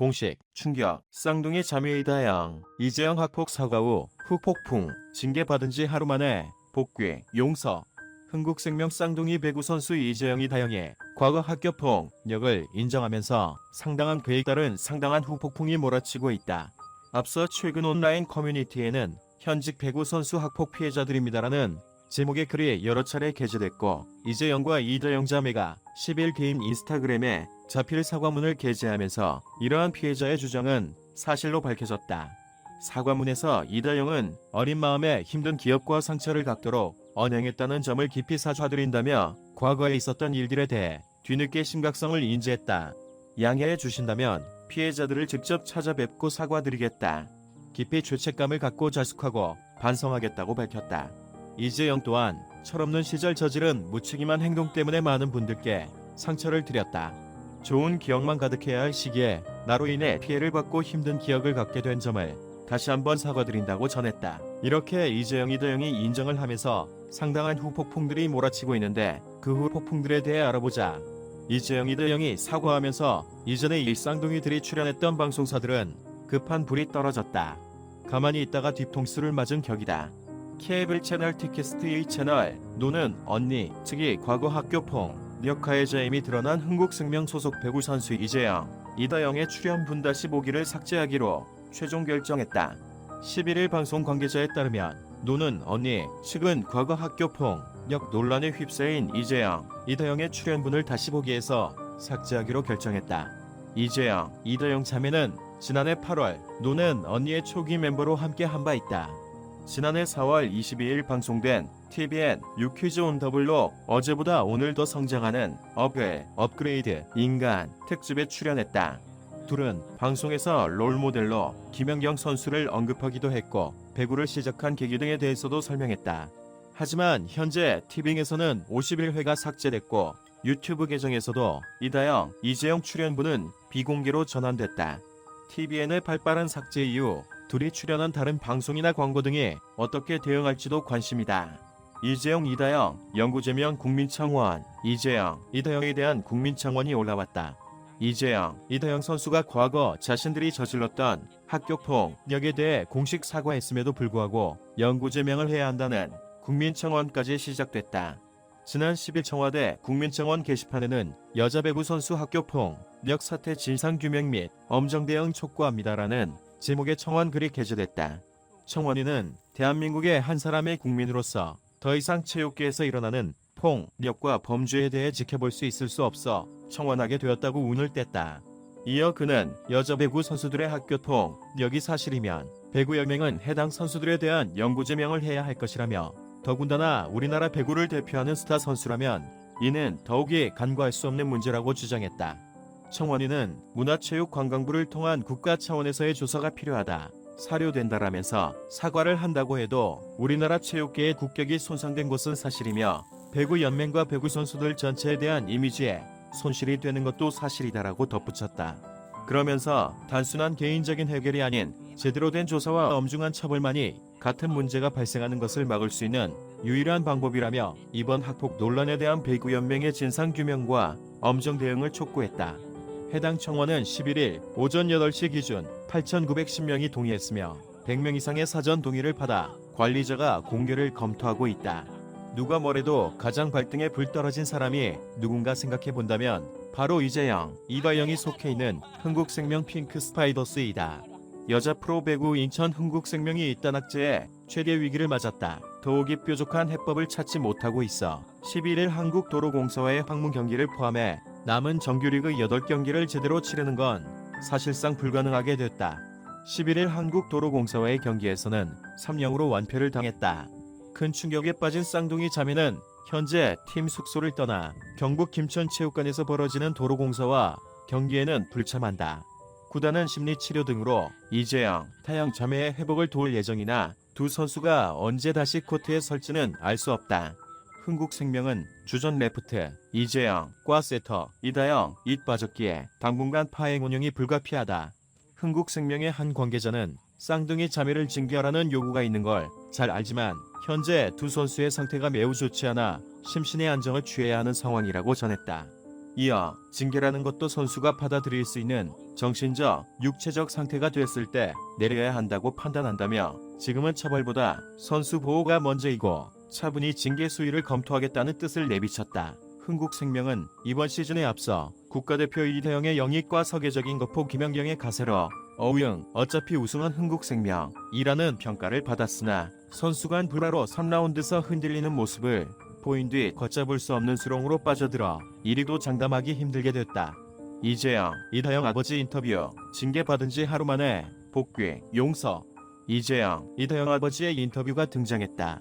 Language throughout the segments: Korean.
공식 충격 쌍둥이 자매 이다영 이재영 학폭 사과 후 후폭풍 징계받은 지 하루 만에 복귀 용서. 흥국생명 쌍둥이 배구 선수 이재영 이다영의 과거 학교 폭력을 인정하면서 상당한 그에 따른 상당한 후폭풍이 몰아치고 있다. 앞서 최근 온라인 커뮤니티에는 현직 배구 선수 학폭 피해자들입니다라는 제목의 글이 여러 차례 게재됐고, 이재영과 이다영 자매가 10일 개인 인스타그램에 자필 사과문을 게재하면서 이러한 피해자의 주장은 사실로 밝혀졌다. 사과문에서 이다영은 어린 마음에 힘든 기억과 상처를 갖도록 언행했다는 점을 깊이 사죄드린다며 과거에 있었던 일들에 대해 뒤늦게 심각성을 인지했다. 양해해 주신다면 피해자들을 직접 찾아뵙고 사과드리겠다. 깊이 죄책감을 갖고 자숙하고 반성하겠다고 밝혔다. 이재영 또한 철없는 시절 저지른 무책임한 행동 때문에 많은 분들께 상처를 드렸다. 좋은 기억만 가득해야 할 시기에 나로 인해 피해를 받고 힘든 기억을 갖게 된 점을 다시 한번 사과드린다고 전했다. 이렇게 이재영 이다영이 인정을 하면서 상당한 후폭풍들이 몰아치고 있는데, 그 후폭풍들에 대해 알아보자. 이재영 이다영이 사과하면서 이전에 이 쌍둥이들이 출연했던 방송사들은 급한 불이 떨어졌다. 가만히 있다가 뒤통수를 맞은 격이다. 케이블 채널 티켓스트 1채널 노는 언니 측이 과거 학교 폭력 가해자 임이 드러난 흥국생명 소속 배구 선수 이재영, 이다영의 출연분 다시 보기를 삭제하기로 최종 결정했다. 11일 방송 관계자에 따르면 노는 언니 측은 과거 학교 폭력 논란에 휩싸인 이재영, 이다영의 출연분을 다시 보기에서 삭제하기로 결정했다. 이재영, 이다영 자매는 지난해 8월 노는 언니의 초기 멤버로 함께 한 바 있다. 지난해 4월 22일 방송된 TVN 유퀴즈 온 더블로 어제보다 오늘 더 성장하는 업그레이드 인간 특집에 출연했다. 둘은 방송에서 롤모델로 김연경 선수를 언급하기도 했고, 배구를 시작한 계기 등에 대해서도 설명했다. 하지만 현재 티빙에서는 51회가 삭제됐고 유튜브 계정에서도 이다영, 이재영 출연분은 비공개로 전환됐다. TVN의 발빠른 삭제 이후 둘이 출연한 다른 방송이나 광고 등에 어떻게 대응할지도 관심이다. 이재영, 이다영 영구제명 국민청원. 이재영, 이다영에 대한 국민청원이 올라왔다. 이재영, 이다영 선수가 과거 자신들이 저질렀던 학교 폭력에 대해 공식 사과했음에도 불구하고 영구제명을 해야 한다는 국민청원까지 시작됐다. 지난 10일 청와대 국민청원 게시판에는 여자 배구 선수 학교 폭력 사태 진상규명 및 엄정 대응 촉구합니다라는 제목의 청원 글이 게재됐다. 청원인은 대한민국의 한 사람의 국민으로서 더 이상 체육계에서 일어나는 폭력과 범죄에 대해 지켜볼 수 있을 수 없어 청원하게 되었다고 운을 뗐다. 이어 그는 여자 배구 선수들의 학교 폭력이 사실이면 배구연맹은 해당 선수들에 대한 영구제명을 해야 할 것이라며, 더군다나 우리나라 배구를 대표하는 스타 선수라면 이는 더욱이 간과할 수 없는 문제라고 주장했다. 청원인은 문화체육관광부를 통한 국가 차원에서의 조사가 필요하다, 사료된다라면서 사과를 한다고 해도 우리나라 체육계의 국격이 손상된 것은 사실이며 배구연맹과 배구 선수들 전체에 대한 이미지에 손실이 되는 것도 사실이다라고 덧붙였다. 그러면서 단순한 개인적인 해결이 아닌 제대로 된 조사와 엄중한 처벌만이 같은 문제가 발생하는 것을 막을 수 있는 유일한 방법이라며 이번 학폭 논란에 대한 배구연맹의 진상규명과 엄정 대응을 촉구했다. 해당 청원은 11일 오전 8시 기준 8,910명이 동의했으며 100명 이상의 사전 동의를 받아 관리자가 공개를 검토하고 있다. 누가 뭐래도 가장 발등에 불 떨어진 사람이 누군가 생각해본다면 바로 이재영, 이다영이 속해 있는 흥국생명 핑크 스파이더스이다. 여자 프로배구 인천 흥국생명이 이딴 악재에 최대 위기를 맞았다. 더욱이 뾰족한 해법을 찾지 못하고 있어 11일 한국도로공사와의 황문 경기를 포함해 남은 정규리그 8경기를 제대로 치르는 건 사실상 불가능하게 됐다. 11일 한국도로공사와의 경기에서는 3-0으로 완패를 당했다. 큰 충격에 빠진 쌍둥이 자매는 현재 팀 숙소를 떠나 경북 김천체육관에서 벌어지는 도로공사와 경기에는 불참한다. 구단은 심리치료 등으로 이재영, 다영 자매의 회복을 도울 예정이나 두 선수가 언제 다시 코트에 설지는 알 수 없다. 흥국생명은 주전 레프트, 이재영, 과 세터, 이다영, 잇 빠졌기에 당분간 파행 운영이 불가피하다. 흥국생명의 한 관계자는 쌍둥이 자매를 징계하라는 요구가 있는 걸 잘 알지만 현재 두 선수의 상태가 매우 좋지 않아 심신의 안정을 취해야 하는 상황이라고 전했다. 이어 징계라는 것도 선수가 받아들일 수 있는 정신적, 육체적 상태가 됐을 때 내려야 한다고 판단한다며 지금은 처벌보다 선수 보호가 먼저이고 차분히 징계 수위를 검토하겠다는 뜻을 내비쳤다. 흥국생명은 이번 시즌에 앞서 국가대표 이대영의 영입과 서계적인 거포 김연경의 가세로 어우영 어차피 우승한 흥국생명이라는 평가를 받았으나 선수 간 불화로 3라운드서 흔들리는 모습을 보인 뒤 걷잡을 수 없는 수렁으로 빠져들어 이리도 장담하기 힘들게 됐다. 이재영, 이다영 아버지 인터뷰. 징계받은 지 하루 만에 복귀, 용서. 이재영, 이다영 아버지의 인터뷰가 등장했다.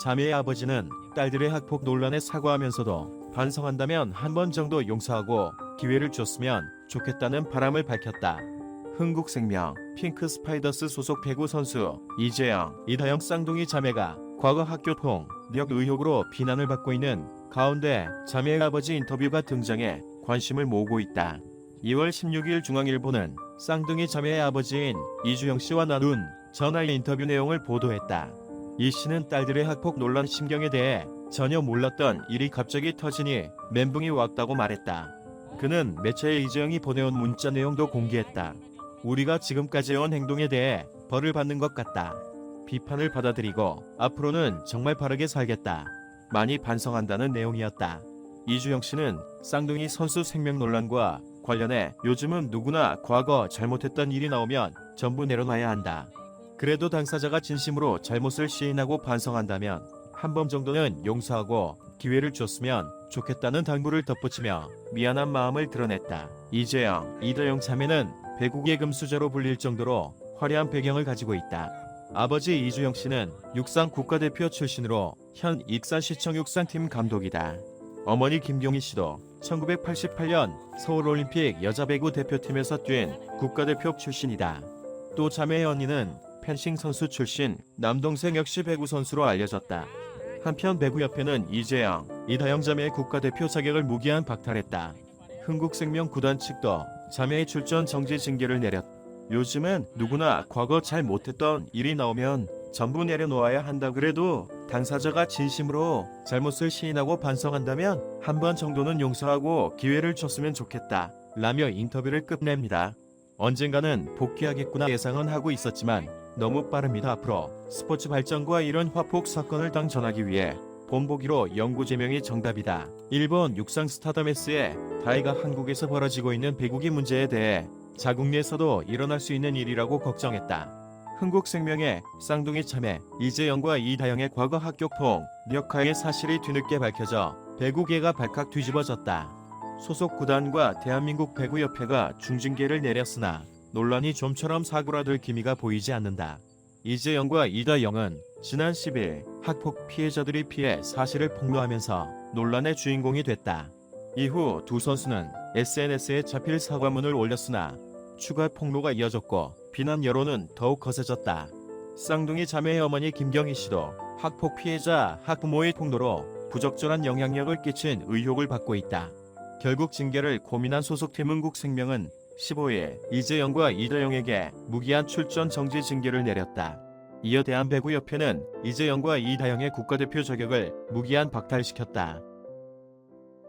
자매의 아버지는 딸들의 학폭 논란에 사과하면서도 반성한다면 한 번 정도 용서하고 기회를 줬으면 좋겠다는 바람을 밝혔다. 흥국생명, 핑크 스파이더스 소속 배구 선수 이재영, 이다영 쌍둥이 자매가 과거 학교 폭력 의혹으로 비난을 받고 있는 가운데 자매의 아버지 인터뷰가 등장해 관심을 모으고 있다. 2월 16일 중앙일보는 쌍둥이 자매의 아버지인 이주영 씨와 나눈 전화 인터뷰 내용을 보도했다. 이 씨는 딸들의 학폭 논란 심경에 대해 전혀 몰랐던 일이 갑자기 터지니 멘붕이 왔다고 말했다. 그는 매체에 이재영이 보내온 문자 내용도 공개했다. 우리가 지금까지 해온 행동에 대해 벌을 받는 것 같다. 비판을 받아들이고 앞으로는 정말 바르게 살겠다. 많이 반성한다는 내용이었다. 이주영 씨는 쌍둥이 선수 생명 논란과 관련해 요즘은 누구나 과거 잘못했던 일이 나오면 전부 내려놔야 한다. 그래도 당사자가 진심으로 잘못을 시인하고 반성한다면 한 번 정도는 용서하고 기회를 줬으면 좋겠다는 당부를 덧붙이며 미안한 마음을 드러냈다. 이재영, 이다영 자매는 배구계 금수저로 불릴 정도로 화려한 배경을 가지고 있다. 아버지 이주영 씨는 육상 국가대표 출신으로 현 익산시청 육상팀 감독이다. 어머니 김경희 씨도 1988년 서울올림픽 여자배구 대표팀에서 뛴 국가대표 출신이다. 또 자매의 언니는 펜싱 선수 출신, 남동생 역시 배구 선수로 알려졌다. 한편 배구협회는 이재영, 이다영 자매의 국가대표 자격을 무기한 박탈했다. 흥국생명 구단 측도 자매의 출전 정지 징계를 내렸다. 요즘은 누구나 과거 잘 못했던 일이 나오면 전부 내려놓아야 한다. 그래도 당사자가 진심으로 잘못을 시인하고 반성한다면 한 번 정도는 용서하고 기회를 줬으면 좋겠다 라며 인터뷰를 끝냅니다. 언젠가는 복귀하겠구나 예상은 하고 있었지만 너무 빠릅니다. 앞으로 스포츠 발전과 이런 화폭 사건을 당전하기 위해 본보기로 연구 제명이 정답이다. 일본 육상 스타덤S의 다이가 한국에서 벌어지고 있는 배구기 문제에 대해 자국 내에서도 일어날 수 있는 일이라고 걱정했다. 흥국생명의 쌍둥이 자매 이재영과 이다영의 과거 학교 폭력과의 사실이 뒤늦게 밝혀져 배구계가 발칵 뒤집어졌다. 소속 구단과 대한민국 배구협회가 중징계를 내렸으나 논란이 좀처럼 사그라들 기미가 보이지 않는다. 이재영과 이다영은 지난 10일 학폭 피해자들이 피해 사실을 폭로하면서 논란의 주인공이 됐다. 이후 두 선수는 SNS에 자필 사과문을 올렸으나 추가 폭로가 이어졌고 비난 여론은 더욱 거세졌다. 쌍둥이 자매의 어머니 김경희 씨도 학폭 피해자 학부모의 폭로로 부적절한 영향력을 끼친 의혹을 받고 있다. 결국 징계를 고민한 소속팀 흥국생명은 15일 이재영과 이다영에게 무기한 출전 정지 징계를 내렸다. 이어 대한배구협회는 이재영과 이다영의 국가대표 자격을 무기한 박탈시켰다.